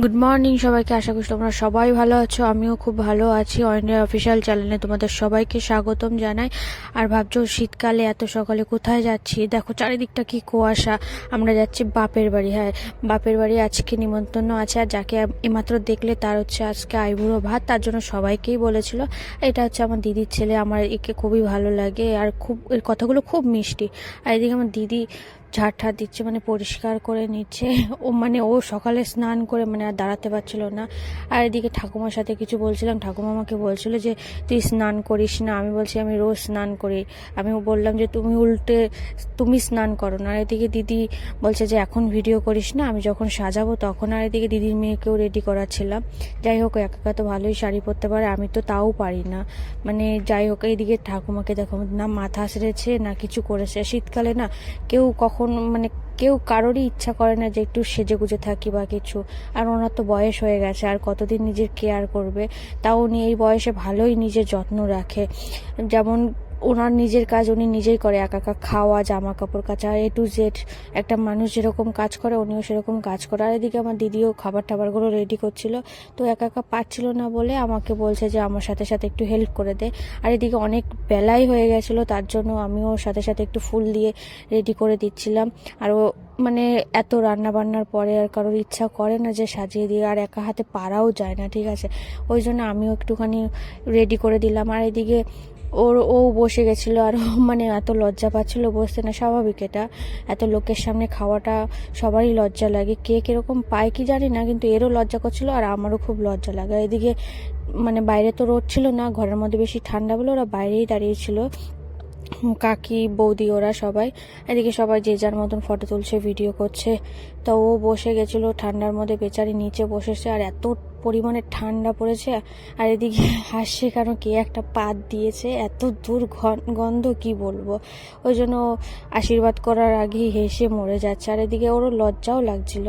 Good morning সবাইকে, আশা করি তোমরা সবাই ভালো আছো। আমিও খুব ভালো আছি। অয়নের অফিসিয়াল চ্যানেলে তোমাদের সবাইকে স্বাগতম জানাই। আর ভাবছো শীতকালে এত সকালে কোথায় যাচ্ছি? দেখো চারিদিকটা কি কুয়াশা। আমরা যাচ্ছি বাপের বাড়ি। হ্যাঁ, বাপের বাড়ি আজকে নিমন্ত্রণ আছে। আর যাকে এইমাত্র দেখলে তার হচ্ছে আজকে আইবুড়ো ভাত, তার জন্য সবাইকেই বলেছিল। এটা হচ্ছে আমার দিদির ছেলে, আমার একে খুবই ভালো লাগে আর খুব এর কথাগুলো খুব মিষ্টি। আর এদিকে আমার দিদি ঝাড় ঠাড় দিচ্ছে, মানে পরিষ্কার করে নিচ্ছে। ও সকালে স্নান করে আর দাঁড়াতে পারছিল না। আর এদিকে ঠাকুমার সাথে কিছু বলছিলাম, ঠাকুমা আমাকে বলছিল যে তুই স্নান করিস না। আমি বলছি আমি রোজ স্নান করি। আমি বললাম যে তুমি স্নান করো না। আর এদিকে দিদি বলছে যে এখন ভিডিও করিস না, আমি যখন সাজাবো তখন। আর এদিকে দিদির মেয়েকেও রেডি করাচ্ছিলাম। যাই হোক, একা তো ভালোই শাড়ি পরতে পারে, আমি তো তাও পারি না। যাই হোক, এইদিকে ঠাকুমাকে দেখো না মাথা সেরেছে না কিছু করেছে। শীতকালে না কেউ কারোরই ইচ্ছা করে না যে একটু সেজে গুজে থাকি বা কিছু। আর ওনার তো বয়স হয়ে গেছে, আর কতদিন নিজের কেয়ার করবে। তাও উনি এই বয়সে ভালোই নিজের যত্ন রাখে। যেমন ওনার নিজের কাজ উনি নিজেই করে, একা খাওয়া, জামা কাপড় কাচা, A to Z। একটা মানুষ যেরকম কাজ করে উনিও সেরকম কাজ করে। আর এদিকে আমার দিদিও খাবার টাবারগুলো রেডি করছিল, তো একা পারছিল না বলে আমাকে বলছে যে আমার সাথে সাথে একটু হেল্প করে দে। আর এদিকে অনেক বেলাই হয়ে গেছিলো, তার জন্য আমিও সাথে সাথে একটু ফুল দিয়ে রেডি করে দিচ্ছিলাম। আর ও এত রান্না বান্নার পরে আর কারোর ইচ্ছা করে না যে সাজিয়ে দিয়ে, আর একা হাতে পারাও যায় না, ঠিক আছে। ওই জন্য আমিও একটুখানি রেডি করে দিলাম। আর এদিকে ও বসে গেছিলো, আর এত লজ্জা পাচ্ছিল বসতে। না, স্বাভাবিক এটা, এত লোকের সামনে খাওয়াটা সবারই লজ্জা লাগে। কে কিরকম পায় কি জানি না, কিন্তু এরও লজ্জা করছিল আর আমারও খুব লজ্জা লাগে। এদিকে বাইরে তো রোদ ছিল না, ঘরের মধ্যে বেশি ঠান্ডা বলে ওরা বাইরেই দাঁড়িয়েছিল, কাকি বৌদি ওরা সবাই। এদিকে সবাই যে যার মতন ফটো তুলছে, ভিডিও করছে। তো ও বসে গেছিলো ঠান্ডার মধ্যে, বেচারি নিচে বসেছে। আর এত পরিমাণে ঠান্ডা পড়েছে। আর এদিকে হাসছে কারণ কে একটা পাত দিয়েছে, এত দূর গন্ধ কি বলবো। ওই জন্য আশীর্বাদ করার আগেই হেসে মরে যাচ্ছে। আর এদিকে ওরও লজ্জাও লাগছিল।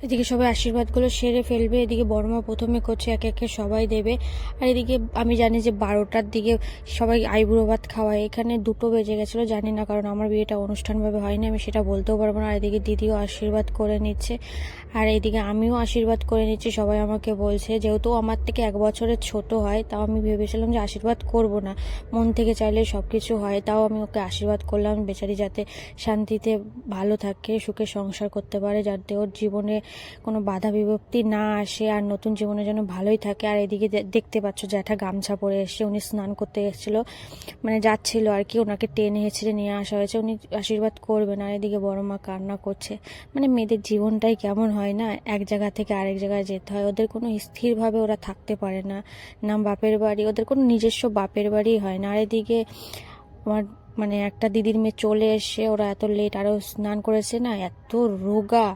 এদিকে সবাই আশীর্বাদগুলো সেরে ফেলবে। এদিকে বড়মা প্রথমে করছে, একে একে সবাই দেবে। আর এদিকে আমি জানি যে 12টার দিকে সবাই আইবুড়ো ভাত খাওয়ায়, এখানে 2টো বেজে গেছিলো, জানি না, কারণ আমার বিয়েটা অনুষ্ঠানভাবে হয়নি, আমি সেটা বলতেও পারবো না। আর এদিকে দিদিও আশীর্বাদ করে নিচ্ছে, আর এইদিকে আমিও আশীর্বাদ করে নিচ্ছি। সবাই আমাকে বলছে, যেহেতু আমার থেকে 1 বছরের ছোট হয়, তাও আমি ভেবেছিলাম যে আশীর্বাদ করব না, মন থেকে চাইলে সব কিছু হয়। তাও আমি ওকে আশীর্বাদ করলাম, বেচারি যাতে শান্তিতে ভালো থাকে, সুখে সংসার করতে পারে, যাতে ওর জীবনে কোনো বাধা বিভক্তি না আসে, আর নতুন জীবনে যেন ভালোই থাকে। আর এদিকে দেখতে পাচ্ছ জ্যাঠা গামছা পরে এসছে, উনি স্নান করতে এসেছিল, যাচ্ছিল আর কি, ওনাকে টেনে হেঁচড়ে নিয়ে আসা হয়েছে, উনি আশীর্বাদ করবেন। আর এদিকে বড় মা কান্না করছে। মেয়েদের জীবনটাই কেমন হয় না, এক জায়গা থেকে আরেক জায়গায় যেতে হয়, ওদের কোনো স্থিরভাবে ওরা থাকতে পারে না, না বাপের বাড়ি, ওদের কোনো নিজস্ব বাপের বাড়ি হয় না। আর এদিকে আমার একটা দিদির মেয়ে চলে এসে, ওরা এত লেট, আরও স্নান করেছে না, এত রোগা।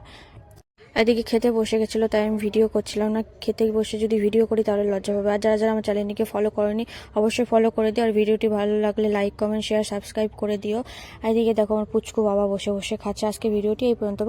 এদিকে খেতে বসে গেছিলো, তাই আমি ভিডিও করছিলাম না। খেতে বসে যদি ভিডিও করি তাহলে লজ্জা পাবে। আর যারা যারা আমার চ্যানেলটিকে ফলো করেনি অবশ্যই ফলো করে দিও, আর ভিডিওটি ভালো লাগলে লাইক কমেন্ট শেয়ার সাবস্ক্রাইব করে দিও। এদিকে দেখো আমার পুচকু বাবা বসে বসে খাচ্ছে। আজকে ভিডিওটি এই পর্যন্ত।